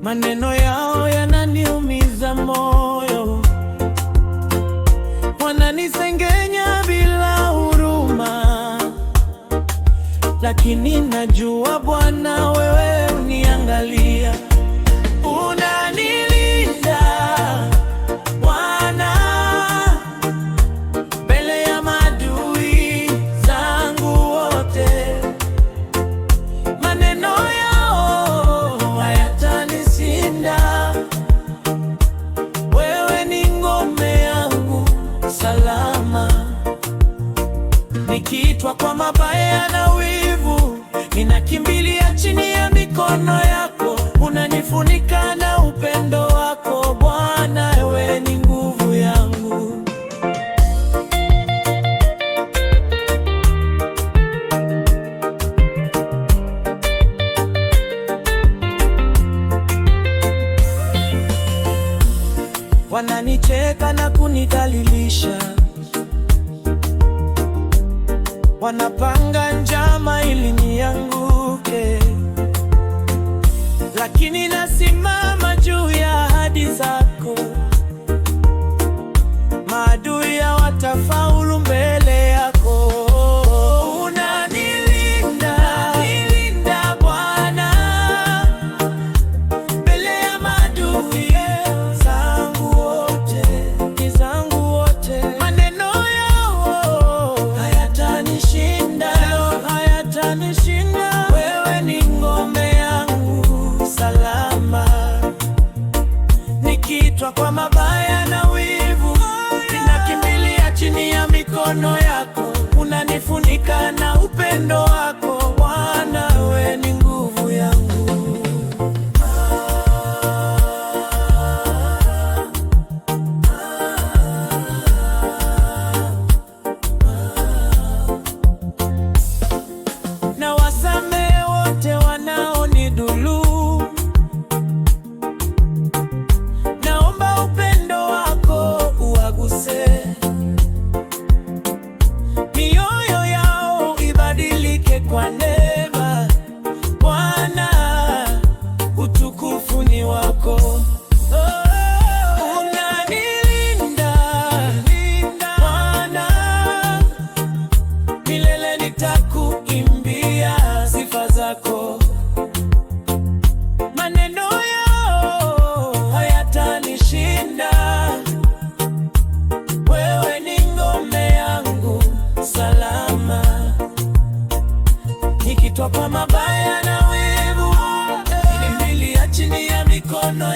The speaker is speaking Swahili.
Maneno yao yananiumiza moyo, wananisengenya bila huruma, lakini najua Bwana, wewe uniangalia, unanilinda Bwana, mbele ya maadui zangu wote. Maneno yao hayatanishinda, wewe ni ngome yangu salama. Nikiitwa kwa mabaya na wivu, ninakimbilia chini ya mikono yako. Unanifunika na upendo wako Bwana, wewe ni nguvu yangu. Wananicheka na kunidhalilisha, wanapanga njama ili nianguke, lakini nasimama juu ya ahadi zako. Maadui hawatafaulu mbele yako. Unanilinda Bwana, mbele ya maadui zangu wote. Maneno yao hayatanishinda, wewe ni ngome yangu salama. Nikiitwa kwa mabaya na wivu, ninakimbilia chini ya mikono yako. Unanifunika na upendo wako Bwana, wewe ni nguvu yangu. Na wasamehe wote wanaonidhulumu, naomba upendo wako uwaguse, mioyo yao ibadilike kwa neema. Bwana, utukufu ni wako. Unanilinda Bwana, milele nitakuimbia sifa zako. Maneno yao hayatanishinda, wewe ni ngome yangu salama. Nikitwa kwa mabaya na wivu, nikimbilia chini ya mikono